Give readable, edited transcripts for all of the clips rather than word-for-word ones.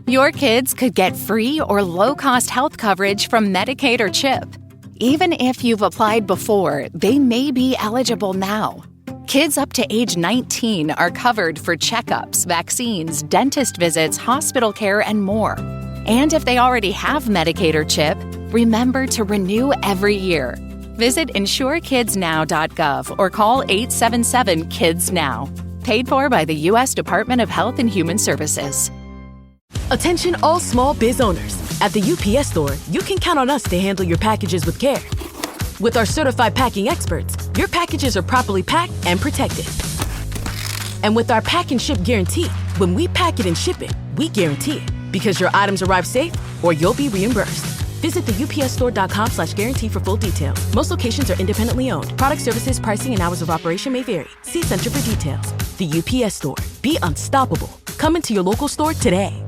Your kids could get free or low-cost health coverage from Medicaid or CHIP. Even if you've applied before, they may be eligible now. Kids up to age 19 are covered for checkups, vaccines, dentist visits, hospital care, and more. And if they already have Medicaid or CHIP, remember to renew every year. Visit insurekidsnow.gov or call 877-KIDS-NOW. Paid for by the U.S. Department of Health and Human Services. Attention all small biz owners. At the UPS Store, you can count on us to handle your packages with care. With our certified packing experts, your packages are properly packed and protected. And with our pack and ship guarantee, when we pack it and ship it, we guarantee it. Because your items arrive safe or you'll be reimbursed. Visit the upsstore.com/guarantee for full details. Most locations are independently owned. Product services, pricing, and hours of operation may vary. See Center for details. The UPS Store. Be unstoppable. Come into your local store today.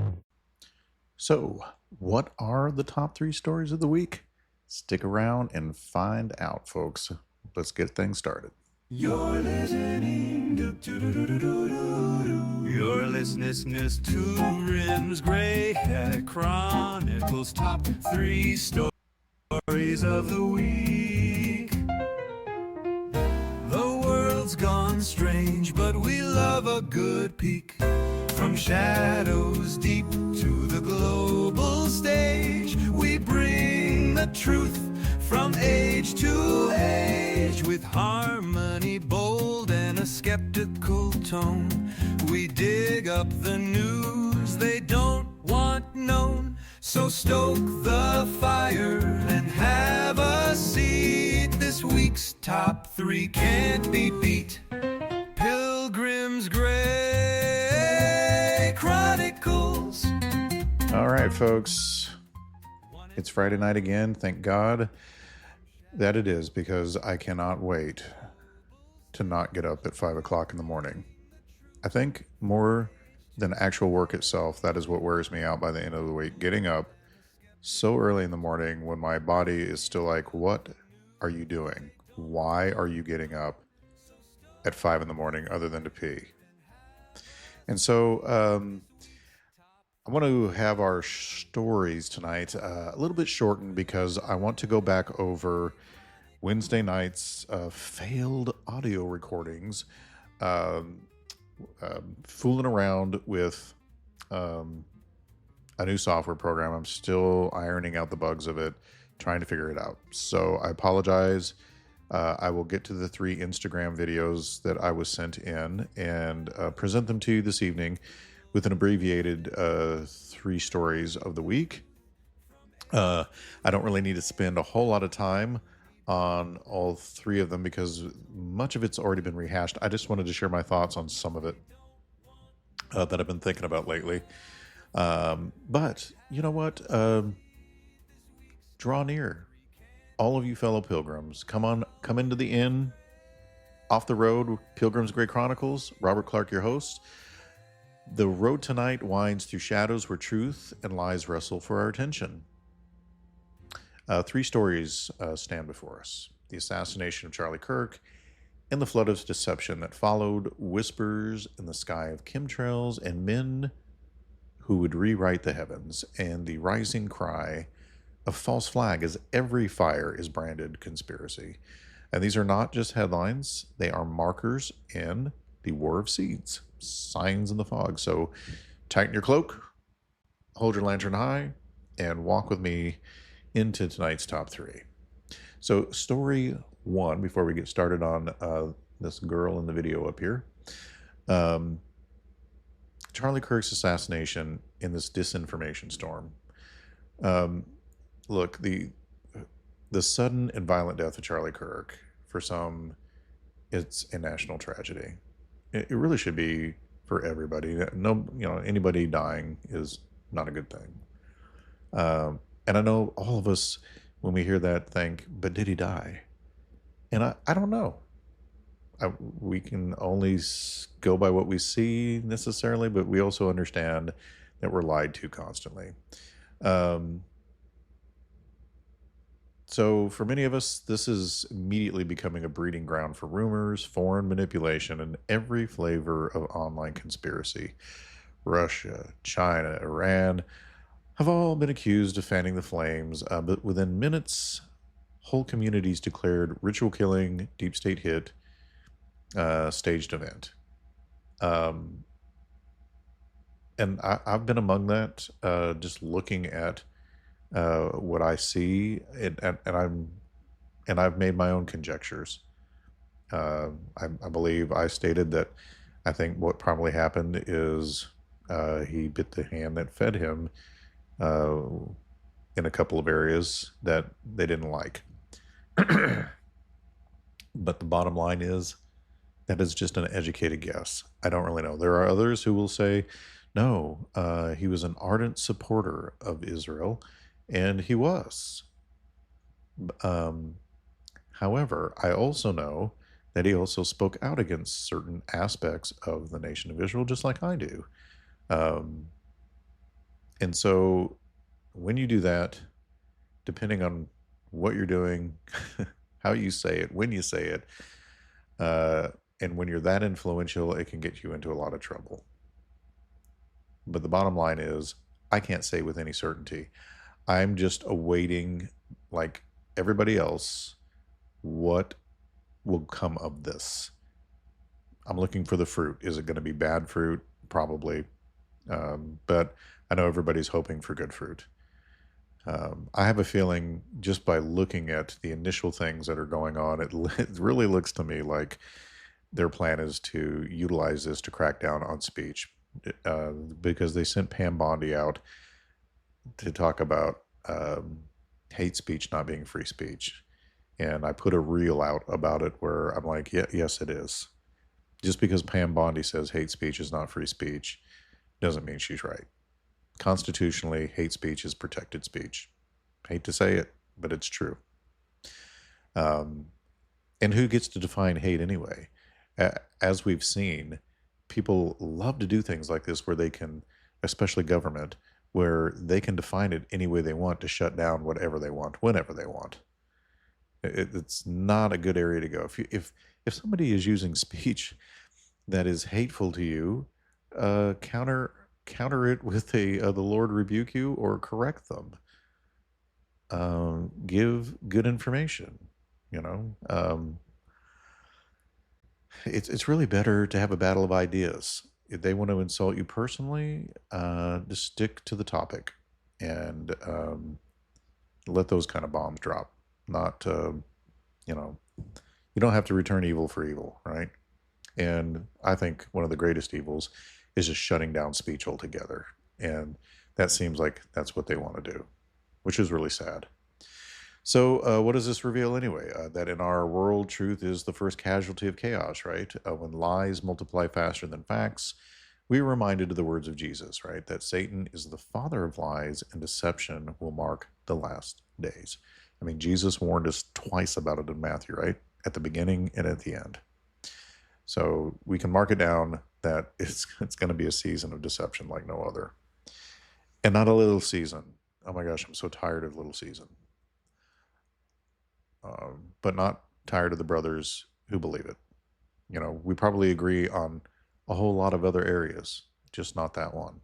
So, what are the top 3 stories of the week? Stick around and find out, folks. Let's get things started. You're listening to Pilgrims Grey Chronicles, top 3 stories of the week. The world's gone strange, but we love a good peek. From shadows deep to the global stage, we bring the truth from age to age. With harmony bold and a skeptical tone, we dig up the news they don't want known. So stoke the fire and have a seat. This week's top 3 can't be beat. Pilgrims Grey Chronicles. All right, folks. It's Friday night again. Thank God that it is, because I cannot wait to not get up at 5 o'clock in the morning. I think more than actual work itself, that is what wears me out by the end of the week. Getting up so early in the morning when my body is still like, what are you doing? Why are you getting up at 5 in the morning other than to pee? And so I want to have our stories tonight a little bit shortened, because I want to go back over Wednesday night's failed audio recordings, fooling around with a new software program. I'm still ironing out the bugs of it, trying to figure it out. So I apologize. I will get to the 3 Instagram videos that I was sent in and present them to you this evening with an abbreviated 3 stories of the week. I don't really need to spend a whole lot of time on all 3 of them, because much of it's already been rehashed. I just wanted to share my thoughts on some of it that I've been thinking about lately. But you know what? Draw near. All of you fellow pilgrims, come into the inn, off the road, Pilgrims Grey Chronicles. Robert Clark, your host. The road tonight winds through shadows where truth and lies wrestle for our attention. 3 stories stand before us: the assassination of Charlie Kirk and the flood of deception that followed, whispers in the sky of chemtrails and men who would rewrite the heavens, and the rising cry of false flag as every fire is branded conspiracy. And these are not just headlines, they are markers in the war of seeds, signs in the fog. So tighten your cloak, hold your lantern high, and walk with me into tonight's top 3. So story 1, before we get started on this girl in the video up here, Charlie Kirk's assassination in this disinformation storm. Look, the sudden and violent death of Charlie Kirk, for some, it's a national tragedy. It really should be for everybody. No, anybody dying is not a good thing. And I know all of us, when we hear that, think, but did he die? And I don't know. We can only go by what we see necessarily, but we also understand that we're lied to constantly. So for many of us, this is immediately becoming a breeding ground for rumors, foreign manipulation, and every flavor of online conspiracy. Russia, China, Iran have all been accused of fanning the flames, but within minutes, whole communities declared ritual killing, deep state hit, staged event. And I've been among that, just looking at what I see, and I've made my own conjectures. I believe I stated that I think what probably happened is he bit the hand that fed him in a couple of areas that they didn't like. But the bottom line is that is just an educated guess. I don't really know. There are others who will say, no, he was an ardent supporter of Israel, and he was. However, I also know that he also spoke out against certain aspects of the nation of Israel, just like I do. And so when you do that, depending on what you're doing, how you say it, when you say it, and when you're that influential, it can get you into a lot of trouble. But the bottom line is, I can't say with any certainty. I'm just awaiting, like everybody else, what will come of this. I'm looking for the fruit. Is it going to be bad fruit? Probably. But I know everybody's hoping for good fruit. I have a feeling, just by looking at the initial things that are going on, it really looks to me like their plan is to utilize this to crack down on speech, because they sent Pam Bondi out to talk about hate speech not being free speech. And I put a reel out about it where I'm like, yeah, yes, it is. Just because Pam Bondi says hate speech is not free speech doesn't mean she's right. Constitutionally, hate speech is protected speech. Hate to say it, but it's true. And who gets to define hate anyway? As we've seen, people love to do things like this where they can, especially government, where they can define it any way they want to shut down whatever they want, whenever they want. It's not a good area to go. If somebody is using speech that is hateful to you, counter it with the Lord rebuke you, or correct them. Give good information. It's really better to have a battle of ideas. If they want to insult you personally, just stick to the topic and let those kind of bombs drop. Not, you don't have to return evil for evil, right? And I think one of the greatest evils is just shutting down speech altogether. And that seems like that's what they want to do, which is really sad. So what does this reveal anyway? That in our world, truth is the first casualty of chaos, right? When lies multiply faster than facts, we are reminded of the words of Jesus, right? That Satan is the father of lies, and deception will mark the last days. I mean, Jesus warned us twice about it in Matthew, right? At the beginning and at the end. So we can mark it down that it's going to be a season of deception like no other. And not a little season. Oh my gosh, I'm so tired of little season. But not tired of the brothers who believe it. We probably agree on a whole lot of other areas, just not that one.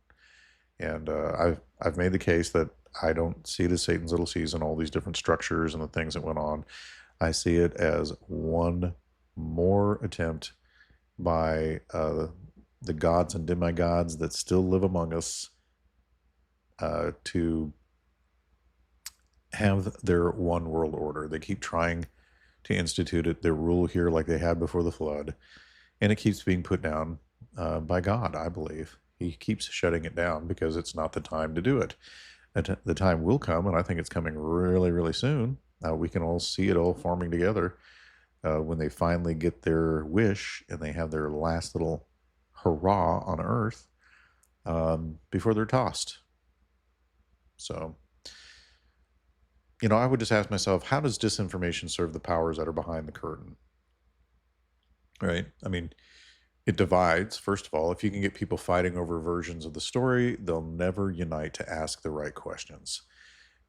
And I've made the case that I don't see it as Satan's little season, all these different structures and the things that went on. I see it as one more attempt by the gods and demigods that still live among us to have their one world order. They keep trying to institute it, their rule here like they had before the flood, and it keeps being put down by God, I believe. He keeps shutting it down because it's not the time to do it. The time will come, and I think it's coming really, really soon. We can all see it all forming together when they finally get their wish and they have their last little hurrah on earth before they're tossed. So, I would just ask myself, how does disinformation serve the powers that are behind the curtain? Right? I mean, it divides, first of all. If you can get people fighting over versions of the story, they'll never unite to ask the right questions.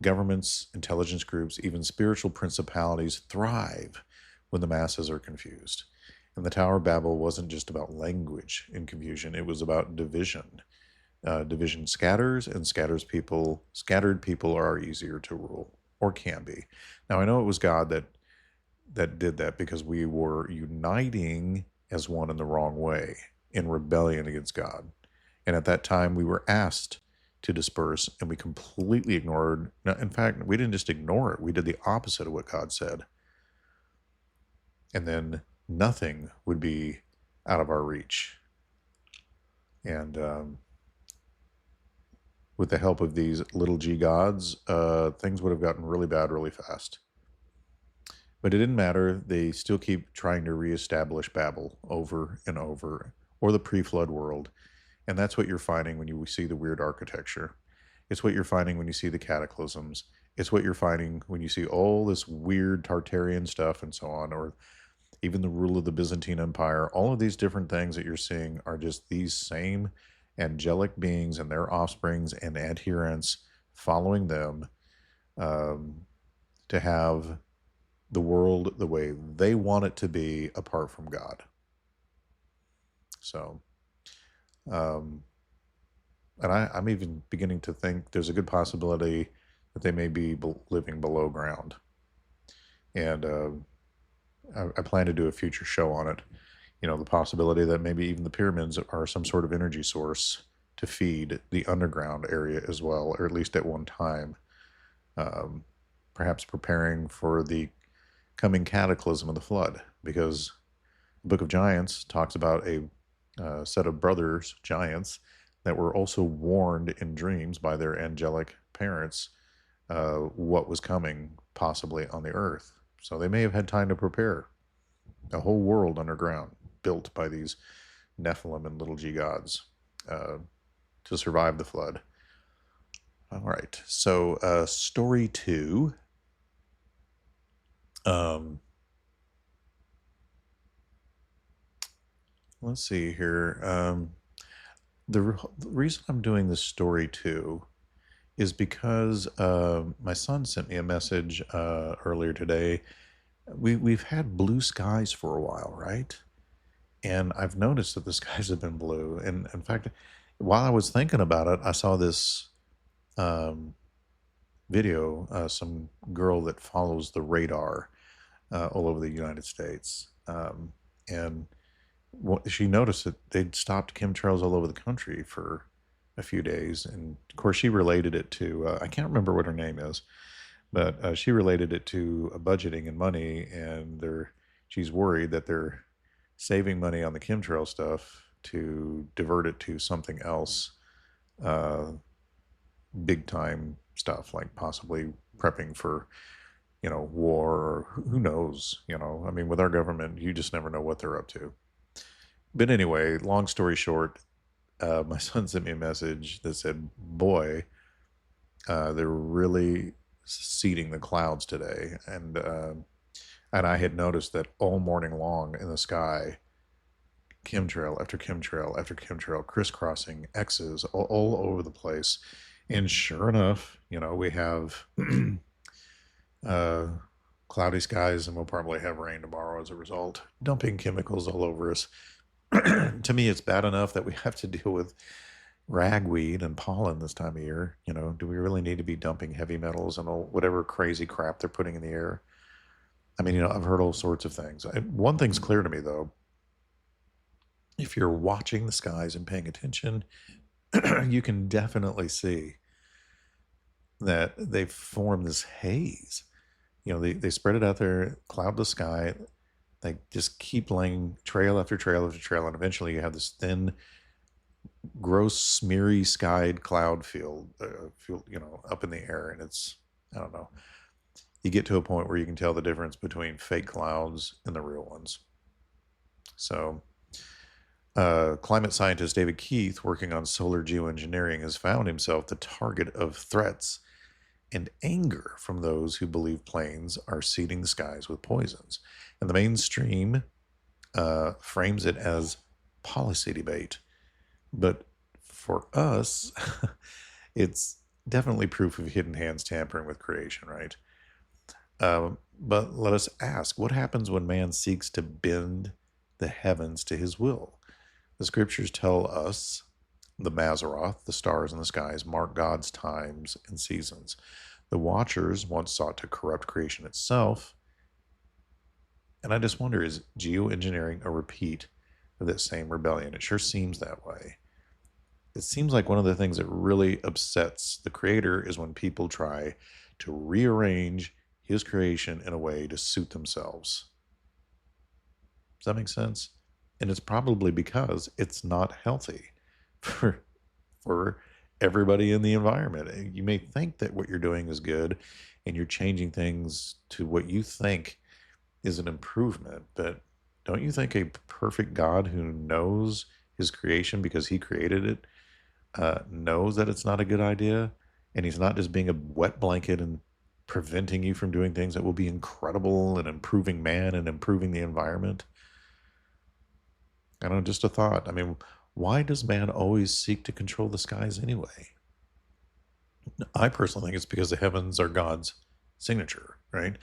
Governments, intelligence groups, even spiritual principalities thrive when the masses are confused. And the Tower of Babel wasn't just about language and confusion, it was about division. Division scatters, and scattered people are easier to rule, or can be. Now, I know it was God that did that because we were uniting as one in the wrong way, in rebellion against God. And at that time, we were asked to disperse, and we completely ignored. In fact, we didn't just ignore it, we did the opposite of what God said. And then nothing would be out of our reach. And with the help of these little g gods, things would have gotten really bad really fast. But it didn't matter. They still keep trying to reestablish Babel over and over, or the pre-flood world. And that's what you're finding when you see the weird architecture. It's what you're finding when you see the cataclysms. It's what you're finding when you see all this weird Tartarian stuff and so on, or even the rule of the Byzantine Empire. All of these different things that you're seeing are just these same angelic beings and their offsprings and adherents following them to have the world the way they want it to be apart from God. So, and I'm even beginning to think there's a good possibility that they may be living below ground. And I plan to do a future show on it. You know, the possibility that maybe even the pyramids are some sort of energy source to feed the underground area as well, or at least at one time. Perhaps preparing for the coming cataclysm of the flood, because the Book of Giants talks about a set of brothers, giants, that were also warned in dreams by their angelic parents what was coming possibly on the earth. So they may have had time to prepare. A whole world underground built by these Nephilim and little g gods to survive the flood. All right, so story 2. Let's see here. The reason I'm doing this story 2 is because my son sent me a message earlier today. We've had blue skies for a while, right? And I've noticed that the skies have been blue. And in fact, while I was thinking about it, I saw this video, some girl that follows the radar all over the United States. And she noticed that they'd stopped chemtrails all over the country for a few days. And of course, she related it to, I can't remember what her name is, but she related it to budgeting and money. And she's worried that they're saving money on the chemtrail stuff to divert it to something else, big time stuff, like possibly prepping for, war, or who knows, I mean, with our government, you just never know what they're up to. But anyway, long story short, my son sent me a message that said, boy, they're really seeding the clouds today. And I had noticed that all morning long in the sky, chemtrail after chemtrail after chemtrail, crisscrossing X's all over the place. And sure enough, we have cloudy skies, and we'll probably have rain tomorrow as a result, dumping chemicals all over us. To me, it's bad enough that we have to deal with ragweed and pollen this time of year. Do we really need to be dumping heavy metals and whatever crazy crap they're putting in the air? I mean, I've heard all sorts of things. One thing's clear to me, though. If you're watching the skies and paying attention, you can definitely see that they've formed this haze. They spread it out there, cloud the sky. They just keep laying trail after trail after trail, and eventually you have this thin, gross, smeary skied cloud field, up in the air, and it's, I don't know. You get to a point where you can tell the difference between fake clouds and the real ones. So, climate scientist David Keith, working on solar geoengineering, has found himself the target of threats and anger from those who believe planes are seeding the skies with poisons. And the mainstream frames it as policy debate. But for us, it's definitely proof of hidden hands tampering with creation, right? But let us ask, what happens when man seeks to bend the heavens to his will? The scriptures tell us The Mazzaroth, the stars in the skies, mark God's times and seasons. The Watchers once sought to corrupt creation itself. And I just wonder, is geoengineering a repeat of that same rebellion? It sure seems that way. It seems like one of the things that really upsets the creator is when people try to rearrange his creation in a way to suit themselves. Does that make sense? And it's probably because it's not healthy for everybody in the environment. You may think that what you're doing is good and you're changing things to what you think is an improvement, but don't you think a perfect God who knows his creation because he created it knows that it's not a good idea, and he's not just being a wet blanket and preventing you from doing things that will be incredible and improving man and improving the environment? I don't know, just a thought. I mean, why does man always seek to control the skies anyway? I personally think it's because the heavens are God's signature, right?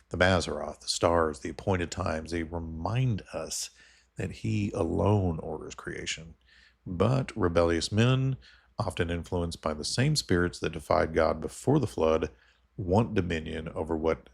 The Mazzaroth, the stars, the appointed times, they remind us that he alone orders creation. But rebellious men, often influenced by the same spirits that defied God before the flood, want dominion over what...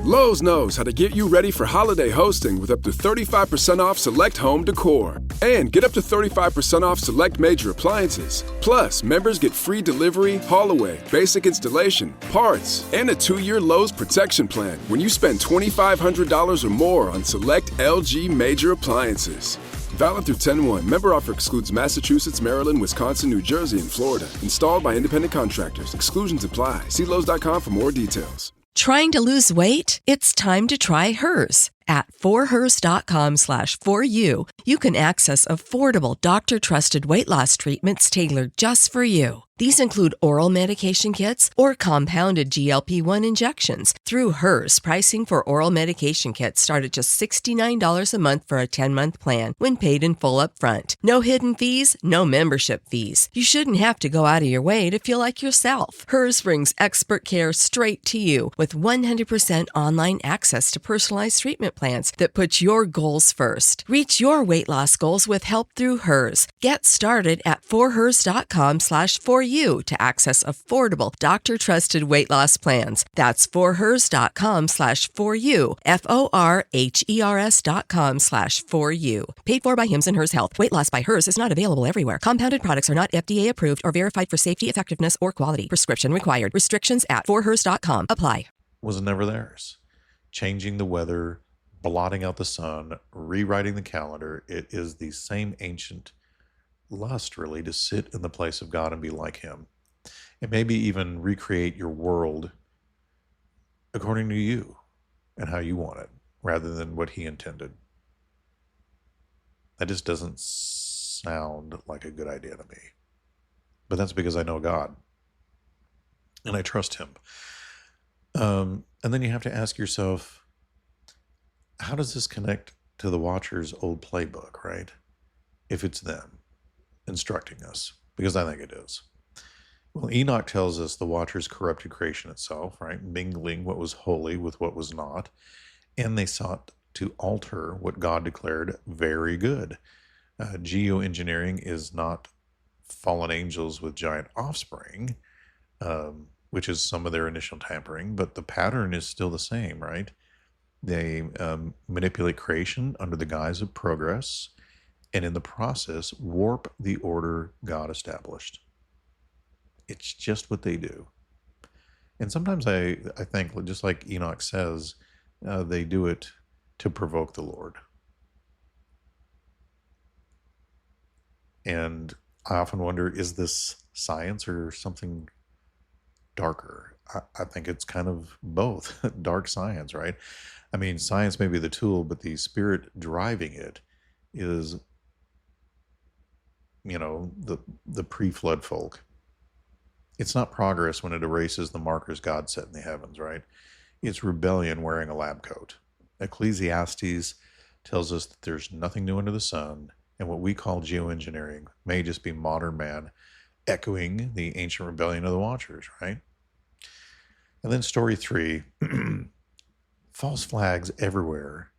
Lowe's knows how to get you ready for holiday hosting with up to 35% off select home decor. And get up to 35% off select major appliances. Plus, members get free delivery, haul away, basic installation, parts, and a 2-year Lowe's protection plan when you spend $2,500 or more on select LG major appliances. Valid through 10/1. Member offer excludes Massachusetts, Maryland, Wisconsin, New Jersey, and Florida. Installed by independent contractors. Exclusions apply. See Lowe's.com for more details. Trying to lose weight? It's time to try Hers. At forhers.com/4u, you can access affordable, doctor-trusted weight loss treatments tailored just for you. These include oral medication kits or compounded GLP-1 injections. Through Hers, pricing for oral medication kits start at just $69 a month for a 10-month plan when paid in full upfront. No hidden fees, no membership fees. You shouldn't have to go out of your way to feel like yourself. Hers brings expert care straight to you with 100% online access to personalized treatment plans that put your goals first. Reach your weight loss goals with help through Hers. Get started at forhers.com/4u to access affordable, doctor-trusted weight loss plans. That's forhers.com/4u, forhers.com/4u. Paid for by Hims and Hers Health. Weight loss by Hers is not available everywhere. Compounded products are not FDA approved or verified for safety, effectiveness, or quality. Prescription required. Restrictions at forhers.com apply. Was never theirs. Changing the weather, blotting out the sun, rewriting the calendar. It is the same ancient lust, really, to sit in the place of God and be like him. And maybe even recreate your world according to you and how you want it, rather than what he intended. That just doesn't sound like a good idea to me. But that's because I know God and I trust him. And then you have to ask yourself, how does this connect to the Watchers' old playbook, right? If it's them instructing us, because I think it is. Well, Enoch tells us the Watchers corrupted creation itself, right? Mingling what was holy with what was not. And they sought to alter what God declared very good. Geoengineering is not fallen angels with giant offspring, which is some of their initial tampering, but the pattern is still the same, right? They manipulate creation under the guise of progress, and in the process, warp the order God established. It's just what they do. And sometimes I think, just like Enoch says, they do it to provoke the Lord. And I often wonder, is this science or something darker? I think it's kind of both. Dark science, right? I mean, science may be the tool, but the spirit driving it is, the pre-flood folk. It's not progress when it erases the markers God set in the heavens, right? It's rebellion wearing a lab coat. Ecclesiastes tells us that there's nothing new under the sun, and what we call geoengineering may just be modern man echoing the ancient rebellion of the Watchers, right? And then story 3, false flags everywhere,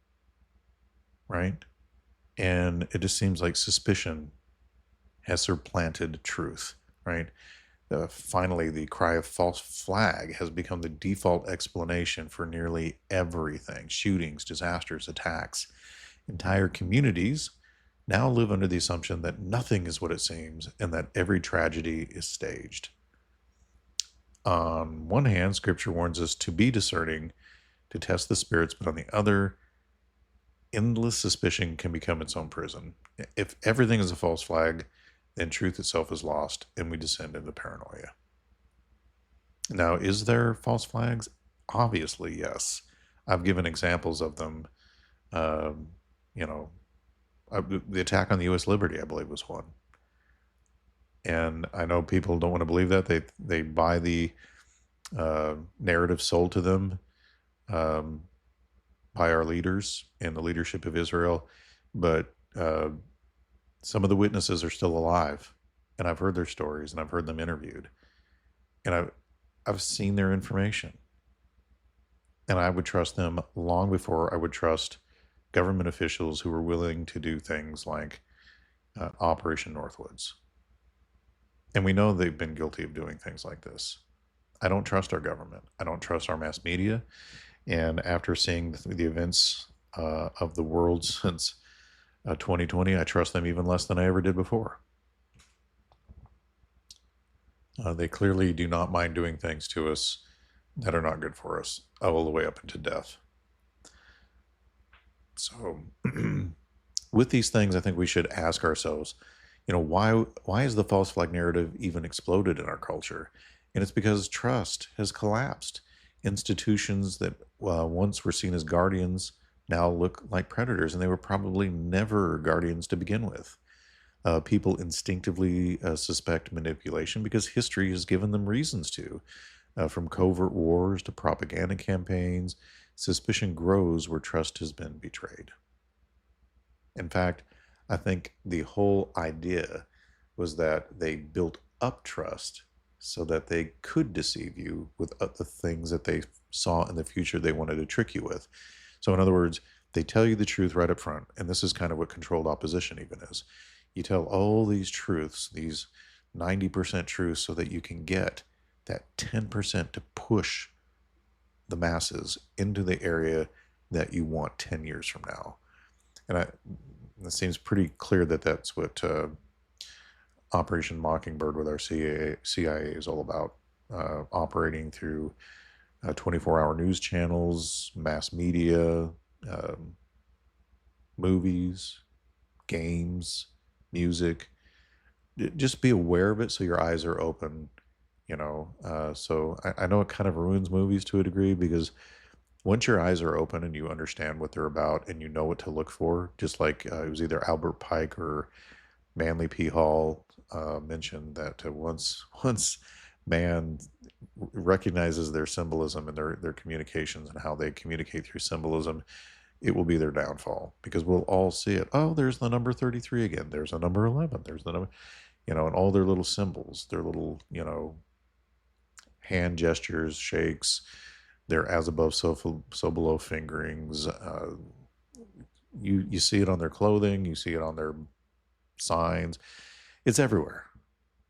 right? And it just seems like suspicion has supplanted truth, right? Finally, the cry of false flag has become the default explanation for nearly everything: shootings, disasters, attacks. Entire communities now live under the assumption that nothing is what it seems and that every tragedy is staged. On one hand, scripture warns us to be discerning, to test the spirits, but on the other, endless suspicion can become its own prison. If everything is a false flag, then truth itself is lost and we descend into paranoia. Now, is there false flags? Obviously, yes. I've given examples of them. You know, the attack on the U.S. Liberty, I believe, was one. And I know people don't want to believe that. They buy the narrative sold to them by our leaders and the leadership of Israel. But some of the witnesses are still alive, and I've heard their stories and I've heard them interviewed, and I've seen their information, and I would trust them long before I would trust government officials who were willing to do things like Operation Northwoods. And we know they've been guilty of doing things like this. I don't trust our government. I don't trust our mass media. And after seeing the events of the world since 2020, I trust them even less than I ever did before. They clearly do not mind doing things to us that are not good for us, all the way up into death. So with these things, I think we should ask ourselves, you know, why is the false flag narrative even exploded in our culture? And it's because trust has collapsed. Institutions that once were seen as guardians now look like predators, and they were probably never guardians to begin with. People instinctively suspect manipulation because history has given them reasons to. From covert wars to propaganda campaigns, suspicion grows where trust has been betrayed. In fact, I think the whole idea was that they built up trust so that they could deceive you with the things that they saw in the future they wanted to trick you with. So in other words, they tell you the truth right up front, and this is kind of what controlled opposition even is. You tell all these truths, these 90% truths, so that you can get that 10% to push the masses into the area that you want 10 years from now. And it seems pretty clear that that's what Operation Mockingbird with our CIA is all about, operating through 24-hour news channels, mass media, movies, games, music. Just be aware of it so your eyes are open, you know. So I know it kind of ruins movies to a degree, because once your eyes are open and you understand what they're about and you know what to look for, just like it was either Albert Pike or Manly P. Hall mentioned that once man recognizes their symbolism and their communications and how they communicate through symbolism, it will be their downfall, because we'll all see it. Oh, there's the number 33 again. There's a number 11. There's the number, you know, and all their little symbols, their little, you know, hand gestures, shakes, their as above, so below fingerings. You see it on their clothing. You see it on their signs. It's everywhere.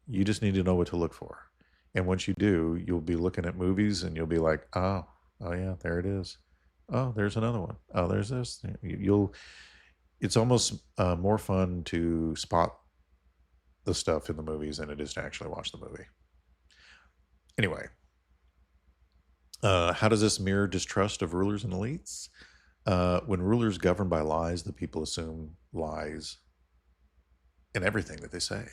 You just need to know what to look for. And once you do, you'll be looking at movies and you'll be like, oh yeah, there it is. Oh, there's another one. Oh, there's this. It's almost more fun to spot the stuff in the movies than it is to actually watch the movie. Anyway, how does this mirror distrust of rulers and elites? When rulers govern by lies, the people assume lies in everything that they say.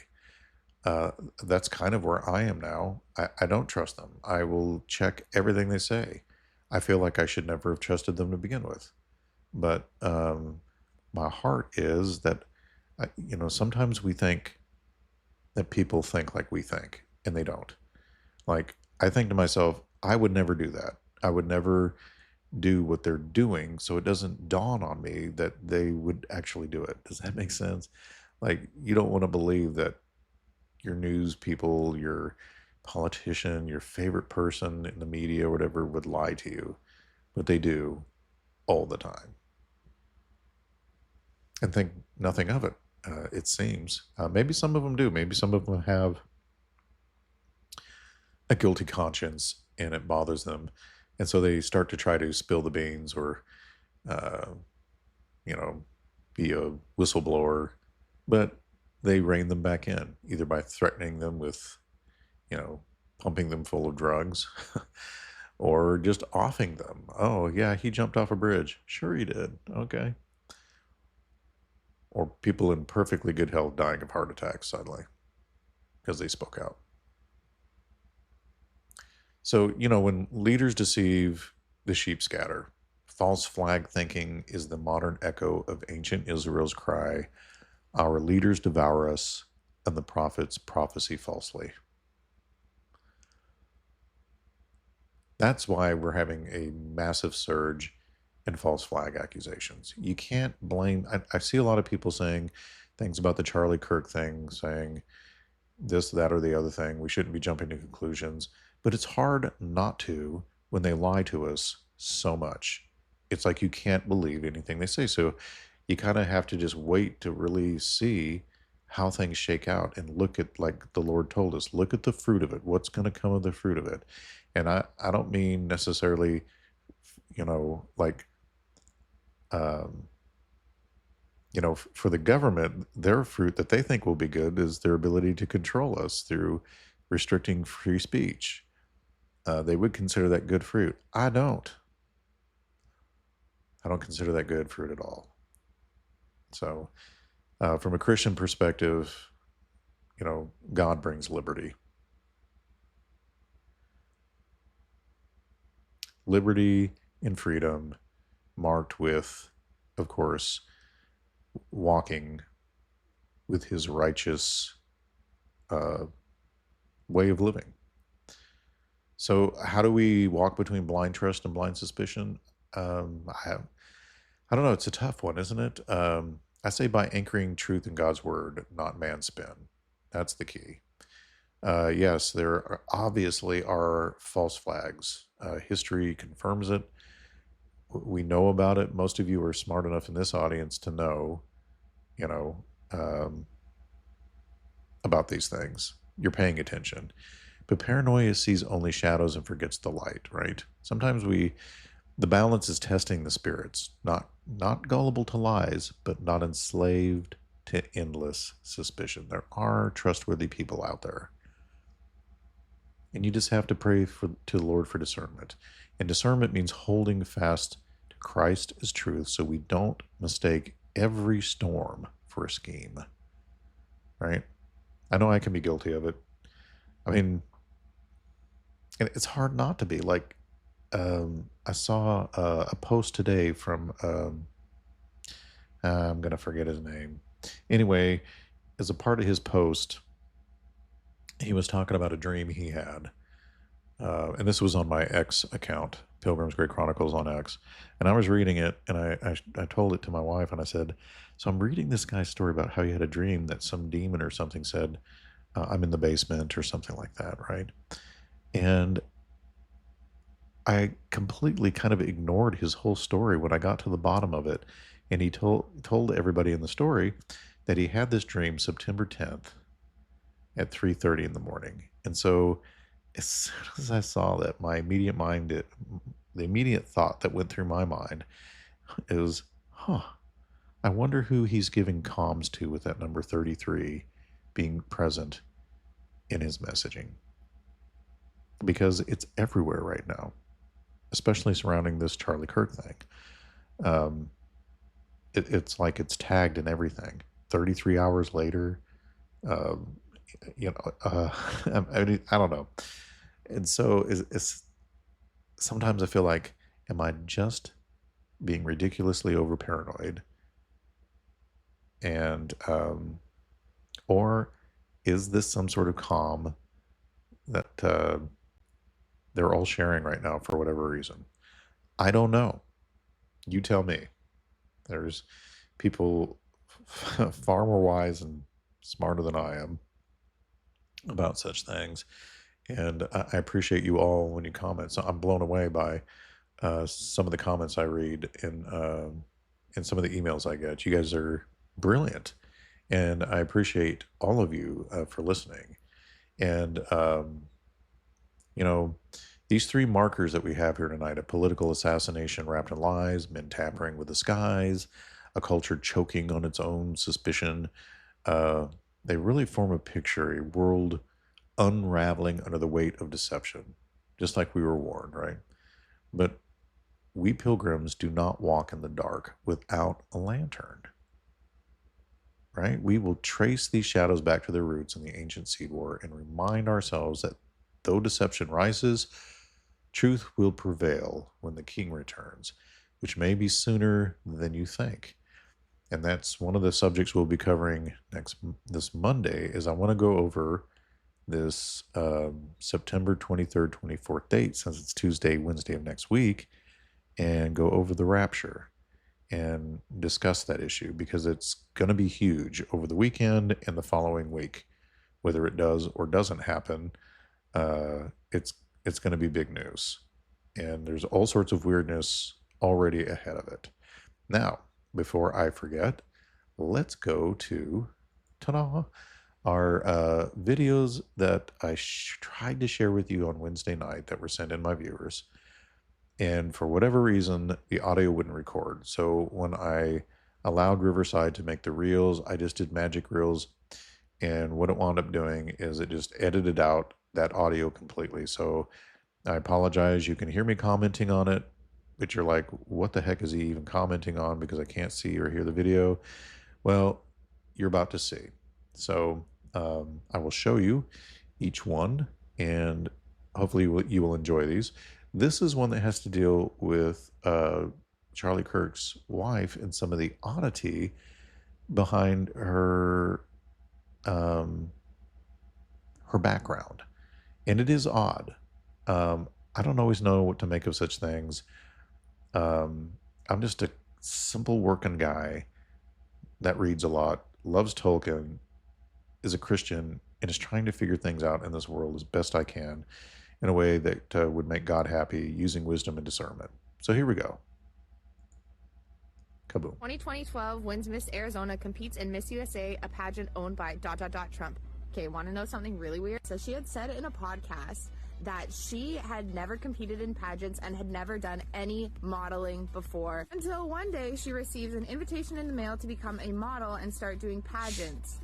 That's kind of where I am now. I don't trust them. I will check everything they say. I feel like I should never have trusted them to begin with. But my heart is that, you know, sometimes we think that people think like we think, and they don't. Like, I think to myself, I would never do that. I would never do what they're doing, so it doesn't dawn on me that they would actually do it. Does that make sense? Like, you don't want to believe that your news people, your politician, your favorite person in the media or whatever would lie to you, but they do all the time, and think nothing of it. it seems. Maybe some of them do. Maybe some of them have a guilty conscience and it bothers them. And so they start to try to spill the beans or, uh, you know, be a whistleblower, but they rein them back in either by threatening them with, pumping them full of drugs or just offing them. Oh, yeah, he jumped off a bridge. Sure, he did. Okay. Or people in perfectly good health dying of heart attacks suddenly because they spoke out. So, when leaders deceive, the sheep scatter. False flag thinking is the modern echo of ancient Israel's cry, "Our leaders devour us, and the prophets prophesy falsely." That's why we're having a massive surge in false flag accusations. You can't blame, I see a lot of people saying things about the Charlie Kirk thing, saying this, that, or the other thing. We shouldn't be jumping to conclusions. But it's hard not to when they lie to us so much. It's like you can't believe anything they say. So you kind of have to just wait to really see how things shake out and look at, like the Lord told us, look at the fruit of it. What's going to come of the fruit of it? And I don't mean necessarily, like, for the government, their fruit that they think will be good is their ability to control us through restricting free speech. They would consider that good fruit. I don't consider that good fruit at all. So, from a Christian perspective, God brings liberty. Liberty and freedom marked with, of course, walking with his righteous way of living. So how do we walk between blind trust and blind suspicion? I don't know. It's a tough one, isn't it? I say by anchoring truth in God's word, not man's spin. That's the key. Yes, there obviously are false flags. History confirms it. We know about it. Most of you are smart enough in this audience to know, about these things. You're paying attention. But paranoia sees only shadows and forgets the light, right? Sometimes the balance is testing the spirits, not gullible to lies, but not enslaved to endless suspicion. There are trustworthy people out there. And you just have to pray to the Lord for discernment. And discernment means holding fast to Christ as truth so we don't mistake every storm for a scheme, right? I know I can be guilty of it. I mean, and it's hard not to be. Like, I saw a post today from, I'm going to forget his name. Anyway, as a part of his post, he was talking about a dream he had. And this was on my X account, Pilgrims Grey Chronicles on X. And I was reading it, and I told it to my wife, and I said, so I'm reading this guy's story about how he had a dream that some demon or something said, I'm in the basement or something like that, right? And I completely kind of ignored his whole story when I got to the bottom of it. And he told everybody in the story that he had this dream September 10th at 3:30 in the morning. And so as soon as I saw that, the immediate thought that went through my mind is, I wonder who he's giving comms to with that number 33 being present in his messaging. Because it's everywhere right now, especially surrounding this Charlie Kirk thing. It's like it's tagged in everything. 33 hours later, I don't know. And so it's sometimes I feel like, am I just being ridiculously over paranoid? And, or is this some sort of calm that they're all sharing right now for whatever reason? I don't know. You tell me. There's people far more wise and smarter than I am about such things. And I appreciate you all when you comment. So I'm blown away by some of the comments I read in some of the emails I get. You guys are brilliant. And I appreciate all of you for listening. And, you know, these three markers that we have here tonight, a political assassination wrapped in lies, men tampering with the skies, a culture choking on its own suspicion, uh, they really form a picture, a world unraveling under the weight of deception, just like we were warned, right? But we pilgrims do not walk in the dark without a lantern, right? We will trace these shadows back to their roots in the ancient seed war and remind ourselves that though deception rises, truth will prevail when the king returns, which may be sooner than you think. And that's one of the subjects we'll be covering this Monday. Is I want to go over this September 23rd, 24th date, since it's Tuesday, Wednesday of next week, and go over the rapture and discuss that issue, because it's going to be huge over the weekend and the following week. Whether it does or doesn't happen, it's going to be big news. And there's all sorts of weirdness already ahead of it. Now, before I forget, let's go to ta-da, our videos that I tried to share with you on Wednesday night that were sent in by viewers. And for whatever reason, the audio wouldn't record. So when I allowed Riverside to make the reels, I just did magic reels. And what it wound up doing is it just edited out that audio completely. So I apologize. You can hear me commenting on it, but you're like, what the heck is he even commenting on? Because I can't see or hear the video. Well, you're about to see. So I will show you each one, and hopefully you will enjoy these. This is one that has to deal with Charlie Kirk's wife and some of the oddity behind her her background. And it is odd. I don't always know what to make of such things. I'm just a simple working guy that reads a lot, loves Tolkien, is a Christian, and is trying to figure things out in this world as best I can in a way that would make God happy, using wisdom and discernment. So here we go. Kaboom. 2012 wins Miss Arizona, competes in Miss USA, a pageant owned by ... Trump. Okay, want to know something really weird? So she had said in a podcast that she had never competed in pageants and had never done any modeling before, until one day she receives an invitation in the mail to become a model and start doing pageants.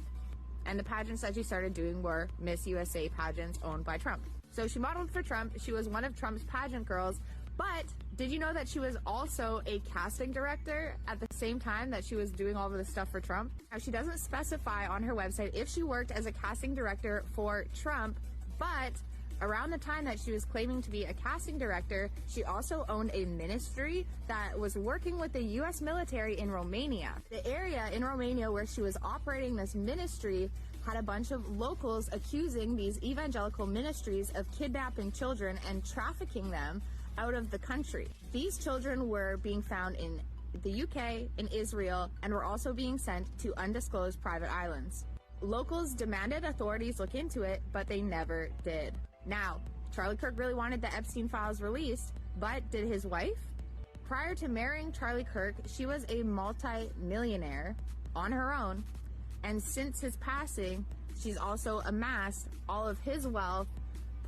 And the pageants that she started doing were Miss USA pageants owned by Trump. So she modeled for Trump. She was one of Trump's pageant girls. But did you know that she was also a casting director at the same time that she was doing all of this stuff for Trump? Now, she doesn't specify on her website if she worked as a casting director for Trump, but around the time that she was claiming to be a casting director, she also owned a ministry that was working with the U.S. military in Romania. The area in Romania where she was operating this ministry had a bunch of locals accusing these evangelical ministries of kidnapping children and trafficking them out of the country. These children were being found in the UK, in Israel, and were also being sent to undisclosed private islands. Locals demanded authorities look into it, but they never did. Now, Charlie Kirk really wanted the Epstein files released, but did his wife? Prior to marrying Charlie Kirk, she was a multi-millionaire on her own, and since his passing, she's also amassed all of his wealth,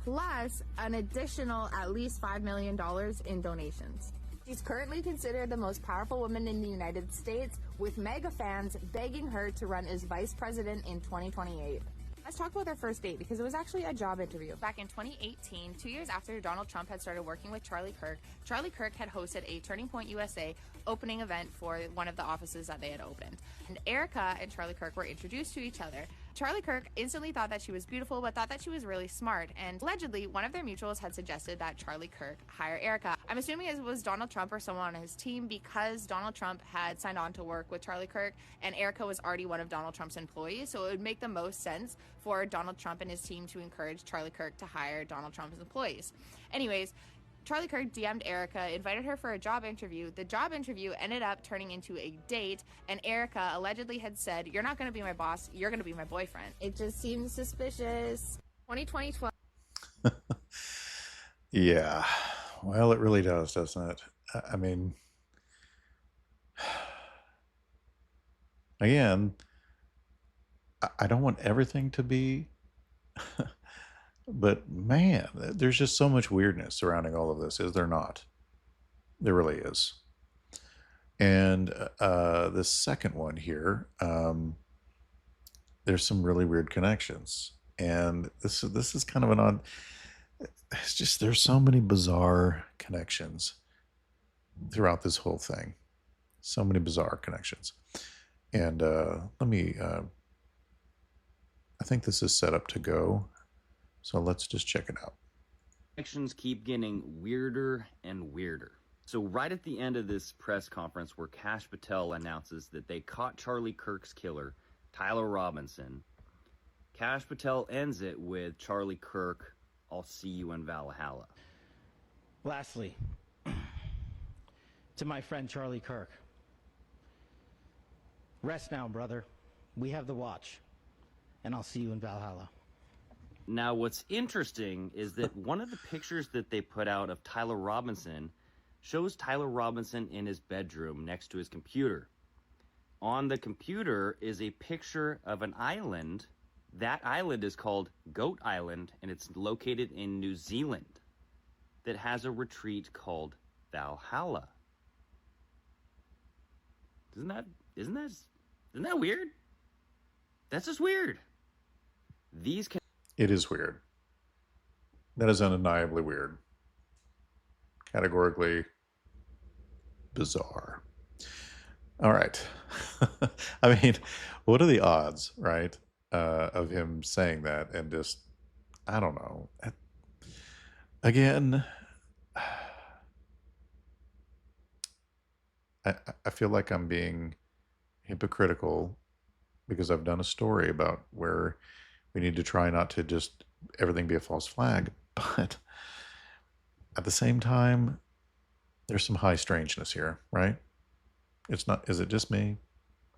plus an additional at least $5 million in donations. She's currently considered the most powerful woman in the United States, with mega fans begging her to run as vice president in 2028. Let's talk about their first date, because it was actually a job interview. Back in 2018, 2 years after Donald Trump had started working with Charlie Kirk had hosted a Turning Point USA opening event for one of the offices that they had opened. And Erica and Charlie Kirk were introduced to each other. Charlie Kirk instantly thought that she was beautiful, but thought that she was really smart. And allegedly, one of their mutuals had suggested that Charlie Kirk hire Erica. I'm assuming it was Donald Trump or someone on his team, because Donald Trump had signed on to work with Charlie Kirk, and Erica was already one of Donald Trump's employees. So it would make the most sense for Donald Trump and his team to encourage Charlie Kirk to hire Donald Trump's employees. Anyways, Charlie Kirk DM'd Erica, invited her for a job interview. The job interview ended up turning into a date, and Erica allegedly had said, "You're not going to be my boss, you're going to be my boyfriend." It just seems suspicious. 2012. Yeah, well, it really does, doesn't it? I mean, again, I don't want everything to be, but man, there's just so much weirdness surrounding all of this, is there not? There really is. And the second one here, there's some really weird connections, and this is kind of an odd. It's just there's so many bizarre connections throughout this whole thing, so many bizarre connections, and let me. I think this is set up to go, so let's just check it out. Connections keep getting weirder and weirder. So right at the end of this press conference where Kash Patel announces that they caught Charlie Kirk's killer, Tyler Robinson, Kash Patel ends it with Charlie Kirk, "I'll see you in Valhalla." Lastly, to my friend Charlie Kirk, rest now, brother. We have the watch, and I'll see you in Valhalla. Now, what's interesting is that one of the pictures that they put out of Tyler Robinson shows Tyler Robinson in his bedroom next to his computer. On the computer is a picture of an island. That island is called Goat Island, and it's located in New Zealand, that has a retreat called Valhalla. Isn't that weird? That's just weird. It is weird. That is undeniably weird. Categorically bizarre. All right. I mean, what are the odds, right, of him saying that and just, I don't know. Again, I feel like I'm being hypocritical because I've done a story about where we need to try not to just everything be a false flag, but at the same time, there's some high strangeness here, right? It's not, is it just me?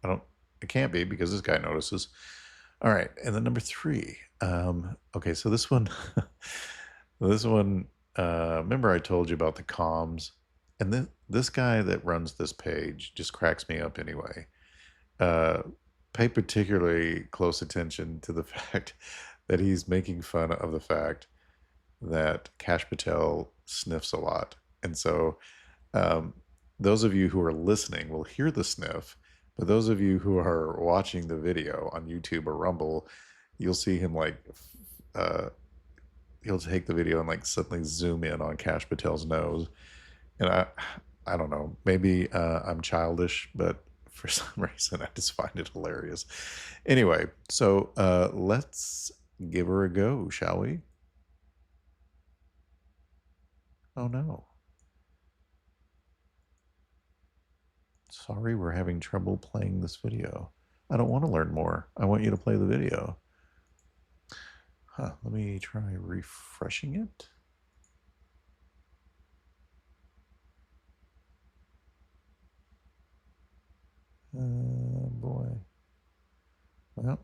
It can't be because this guy notices. All right. And then number 3. Okay. So this one, remember I told you about the comms, and this guy that runs this page just cracks me up anyway. Pay particularly close attention to the fact that he's making fun of the fact that Kash Patel sniffs a lot. And so those of you who are listening will hear the sniff, but those of you who are watching the video on YouTube or Rumble, you'll see him like, he'll take the video and like suddenly zoom in on Kash Patel's nose. And I don't know, maybe I'm childish, but for some reason I just find it hilarious. Anyway, so let's give her a go, shall we? Oh no. Sorry, we're having trouble playing this video. I don't want to learn more. I want you to play the video. Let me try refreshing it. Boy. Well,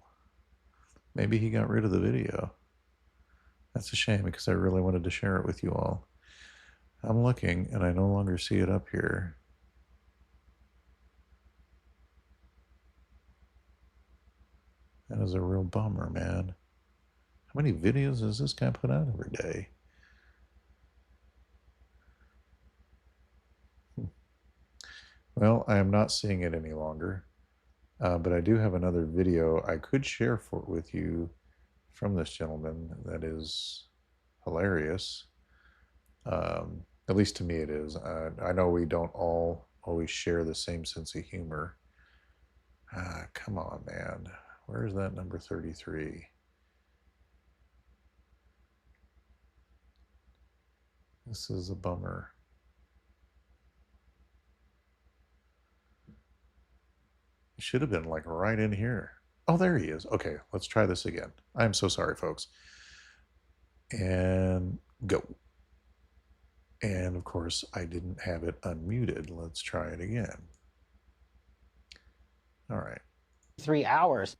maybe he got rid of the video. That's a shame because I really wanted to share it with you all. I'm looking and I no longer see it up here. That is a real bummer, man. How many videos does this guy put out every day? Well, I am not seeing it any longer, but I do have another video I could share with you from this gentleman that is hilarious. At least to me it is. I know we don't all always share the same sense of humor. Come on, man. Where's that number 33? This is a bummer. It should have been like right in here. Oh, there he is. Okay, let's try this again. I'm so sorry, folks. And go. And of course, I didn't have it unmuted. Let's try it again. All right. 3 hours.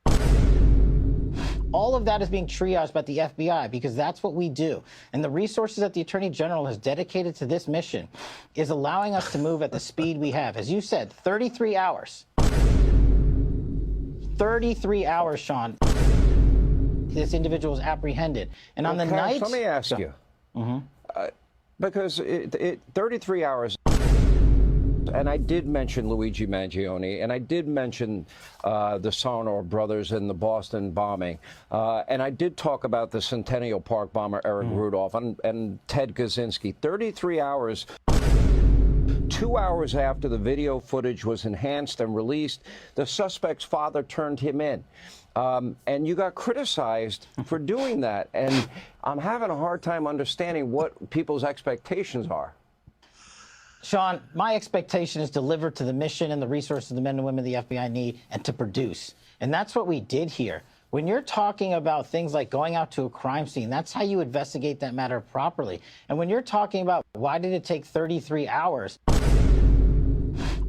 All of that is being triaged by the FBI because that's what we do. And the resources that the Attorney General has dedicated to this mission is allowing us to move at the speed we have. As you said, 33 hours. 33 hours, Sean, this individual was apprehended. And on the night... Let me ask you. Because 33 hours... And I did mention Luigi Mangione, and I did mention the Sarnoff brothers and the Boston bombing. And I did talk about the Centennial Park bomber, Eric Rudolph, and Ted Kaczynski. 33 hours, 2 hours after the video footage was enhanced and released, the suspect's father turned him in. And you got criticized for doing that. And I'm having a hard time understanding what people's expectations are. Sean, my expectation is deliver to the mission and the resources the men and women the FBI need and to produce. And that's what we did here. When you're talking about things like going out to a crime scene, that's how you investigate that matter properly. And when you're talking about why did it take 33 hours,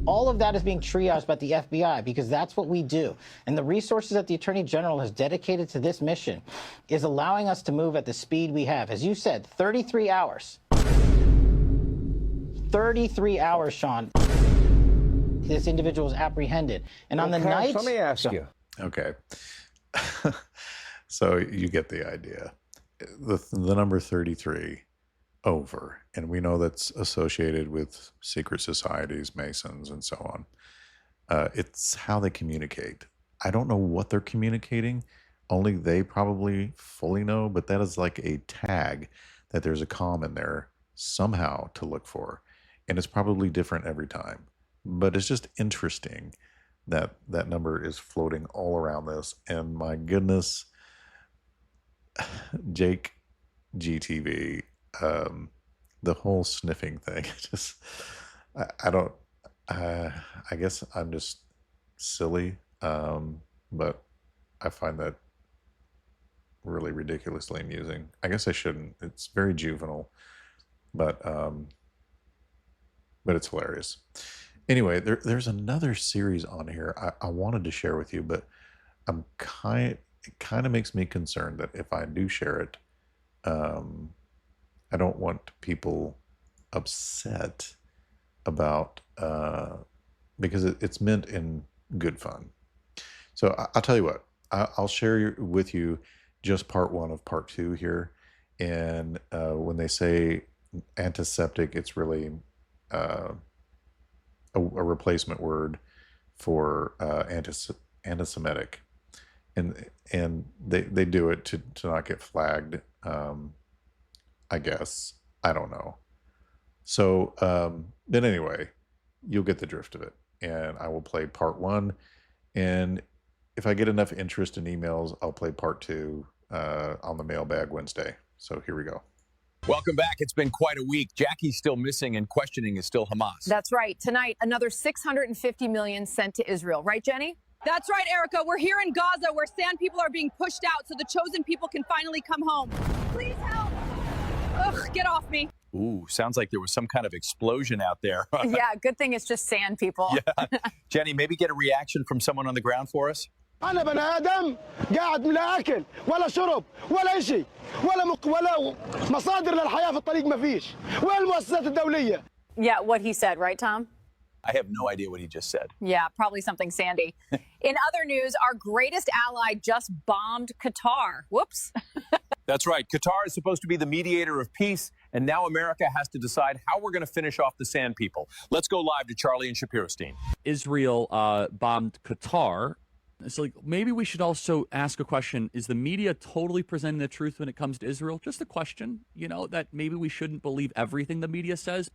all of that is being triaged by the FBI because that's what we do. And the resources that the Attorney General has dedicated to this mission is allowing us to move at the speed we have. As you said, 33 hours. 33 hours, Sean, this individual was apprehended. And on the night... Let me ask you. Okay. So you get the idea. The number 33, over. And we know that's associated with secret societies, Masons, and so on. It's how they communicate. I don't know what they're communicating. Only they probably fully know, but that is like a tag that there's a comm in there somehow to look for. And it's probably different every time. But it's just interesting that that number is floating all around this. And my goodness, Jake GTV, the whole sniffing thing, just, I guess I'm just silly. But I find that really ridiculously amusing. I guess I shouldn't. It's very juvenile, but it's hilarious. Anyway, there's another series on here I wanted to share with you, but it kind of makes me concerned that if I do share it, I don't want people upset about, because it's meant in good fun. So I'll tell you what, I'll share with you just part 1 of part 2 here. And when they say antiseptic, it's really a replacement word for anti-Semitic, and they do it to not get flagged. I guess, I don't know. So but anyway, you'll get the drift of it, and I will play part 1, and if I get enough interest in emails, I'll play part 2 on the Mailbag Wednesday. So here we go. Welcome back. It's been quite a week. Jackie's still missing and questioning is still Hamas. That's right. Tonight, another $650 million sent to Israel. Right, Jenny? That's right, Erica. We're here in Gaza where sand people are being pushed out so the chosen people can finally come home. Please help. Ugh, get off me. Ooh, sounds like there was some kind of explosion out there. Yeah, good thing it's just sand people. Yeah. Jenny, maybe get a reaction from someone on the ground for us? أنا بني آدم قاعد لا أكل ولا شرب ولا شيء ولا مصادر للحياة في الطريق ما فيش. وين المؤسسات الدولية؟ Yeah, what he said, right, Tom? I have no idea what he just said. Yeah, probably something sandy. In other news, our greatest ally just bombed Qatar. Whoops. That's right. Qatar is supposed to be the mediator of peace, and now America has to decide how we're going to finish off the sand people. Let's go live to Charlie and Shapiro-Stein. Israel bombed Qatar. It's like, maybe we should also ask a question. Is the media totally presenting the truth when it comes to Israel? Just a question, that maybe we shouldn't believe everything the media says.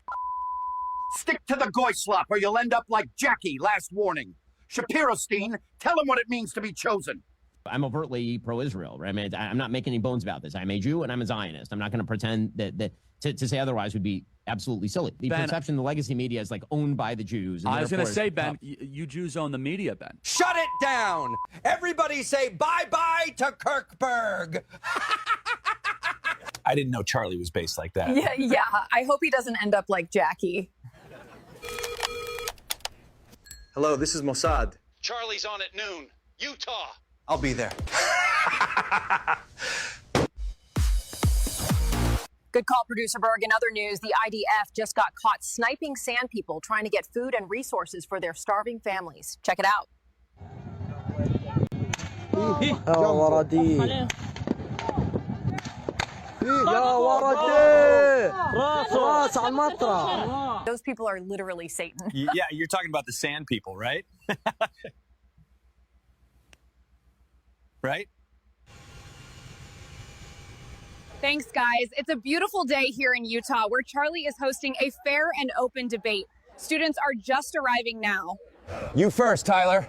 Stick to the goy slop or you'll end up like Jackie, last warning. Shapiro-Stein, tell him what it means to be chosen. I'm overtly pro-Israel, right? I mean, I'm not making any bones about this. I'm a Jew and I'm a Zionist. I'm not going to pretend that to say otherwise would be absolutely silly. The perception the legacy media is like owned by the Jews. And I was going to say, Ben, you Jews own the media, Ben. Shut it down. Everybody say bye-bye to Kirkberg. I didn't know Charlie was based like that. Yeah. I hope he doesn't end up like Jackie. Hello, this is Mossad. Charlie's on at noon. Utah. I'll be there. Good call, Producer Berg. In other news, the IDF just got caught sniping sand people trying to get food and resources for their starving families. Check it out. Those people are literally Satan. Yeah, you're talking about the sand people, right? Right? Thanks, guys. It's a beautiful day here in Utah where Charlie is hosting a fair and open debate. Students are just arriving now. You first, Tyler.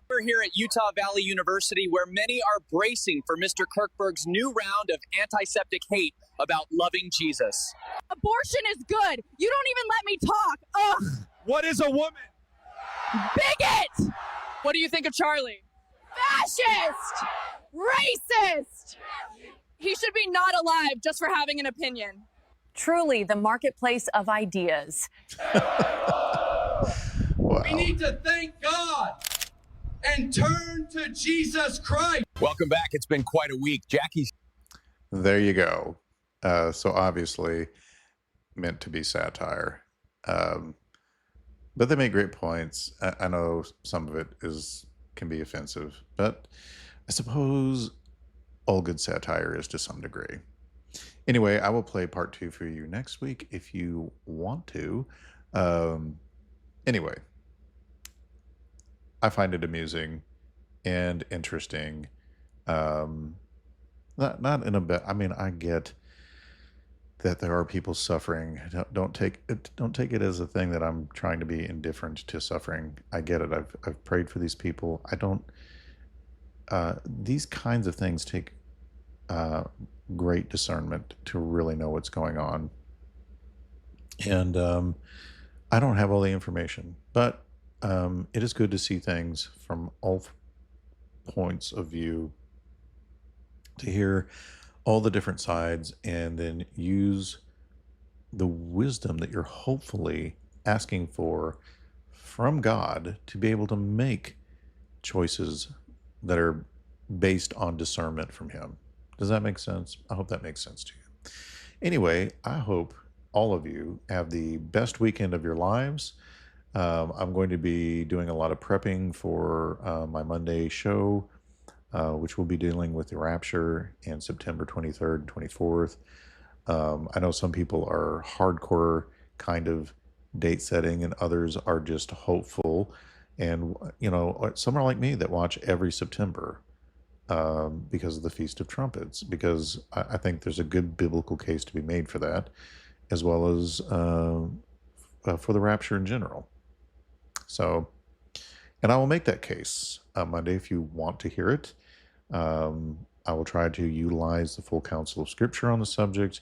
We're here at Utah Valley University, where many are bracing for Mr. Kirkberg's new round of antiseptic hate about loving Jesus. Abortion is good. You don't even let me talk. Ugh. What is a woman? Bigot! What do you think of Charlie? Fascist! Racist! He should be not alive just for having an opinion. Truly, the marketplace of ideas. Wow. We need to thank God and turn to Jesus Christ. Welcome back. It's been quite a week. Jackie. There you go. So obviously meant to be satire. But they make great points. I know some of it can be offensive, but I suppose all good satire is to some degree. Anyway, I will play part 2 for you next week if you want to. Anyway, I find it amusing and interesting. Not in a bit. I mean, I get that there are people suffering. Don't take it as a thing that I'm trying to be indifferent to suffering. I get it. I've prayed for these people. I don't. These kinds of things take great discernment to really know what's going on. And I don't have all the information, but it is good to see things from all points of view, to hear all the different sides, and then use the wisdom that you're hopefully asking for from God to be able to make choices that are based on discernment from Him. Does that make sense? I hope that makes sense to you. Anyway, I hope all of you have the best weekend of your lives. I'm going to be doing a lot of prepping for my Monday show, which will be dealing with the rapture in September 23rd and 24th. I know some people are hardcore kind of date setting, and others are just hopeful. And, some are like me that watch every September because of the Feast of Trumpets, because I think there's a good biblical case to be made for that, as well as for the rapture in general. So, and I will make that case Monday if you want to hear it. I will try to utilize the full counsel of Scripture on the subject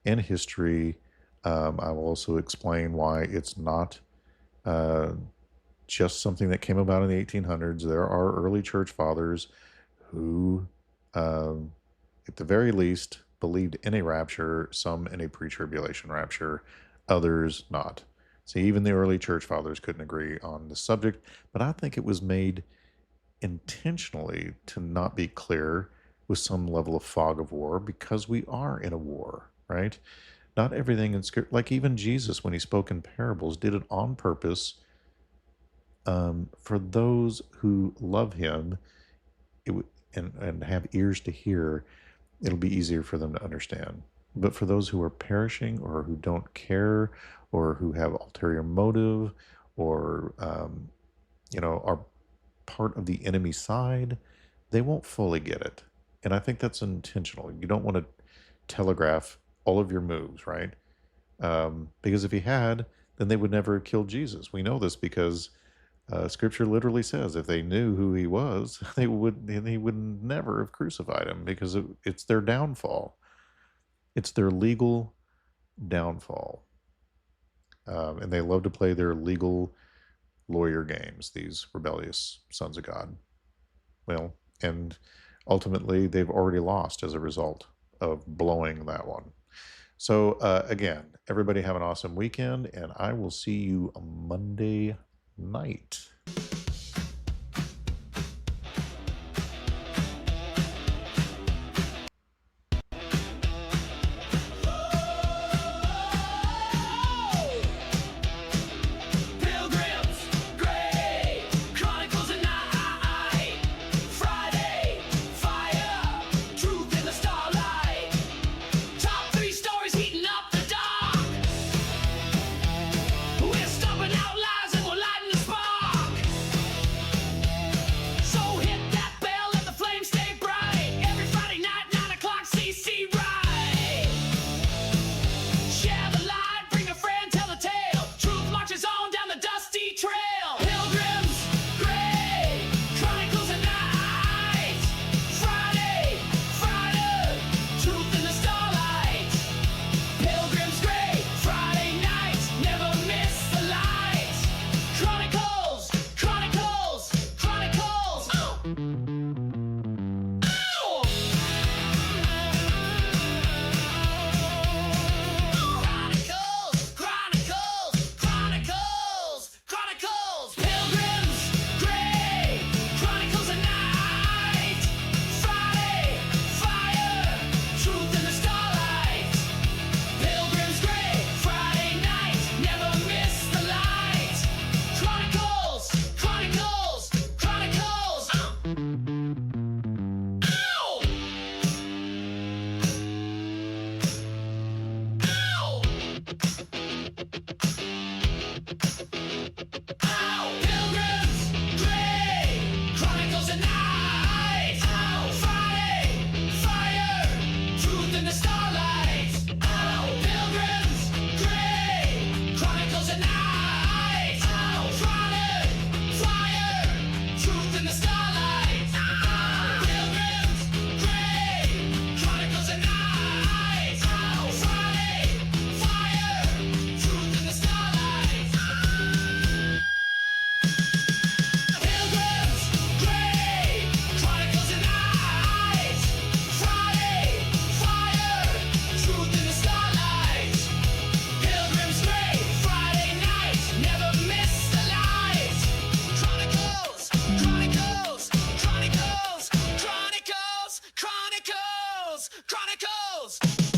and history. I will also explain why it's not just something that came about in the 1800s. There are early church fathers who, at the very least, believed in a rapture, some in a pre-tribulation rapture, others not. See, even the early church fathers couldn't agree on the subject, but I think it was made intentionally to not be clear with some level of fog of war, because we are in a war, right? Not everything in Scripture, like even Jesus, when he spoke in parables, did it on purpose for those who love him and have ears to hear. It'll be easier for them to understand. But for those who are perishing, or who don't care, or who have ulterior motive, or are part of the enemy side, they won't fully get it. And I think that's intentional. You don't want to telegraph all of your moves, right? Because if he had, then they would never have killed Jesus. We know this because Scripture literally says if they knew who he was, he would never have crucified him, because it's their downfall. It's their legal downfall. And they love to play their legal lawyer games, these rebellious sons of God. Well, and ultimately they've already lost as a result of blowing that one. So again, everybody have an awesome weekend, and I will see you Monday night. Pilgrims Chronicles!